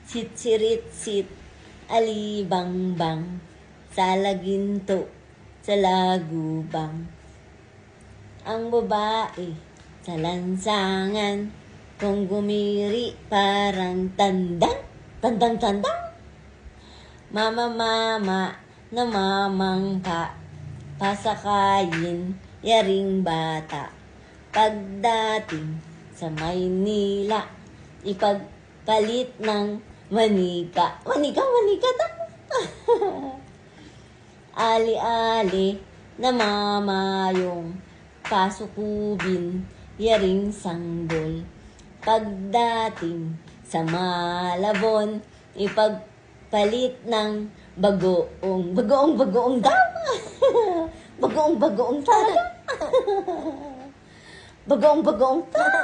Sitsirit-sit, alibangbang, sa laginto, sa lagubang. Ang babae, sa lansangan, kung gumiri parang tandang, tandang. Mama, namamangka, pasakayin, yaring bata. Pagdating sa Maynila, ipagpalit ng manika. Manika tama. Ali-ali, namamayong, pasukubin, yaring sanggol. Pagdating sa Malabon, ipagpalit ng bagoong tama. bagoong talaga. bagoong tama.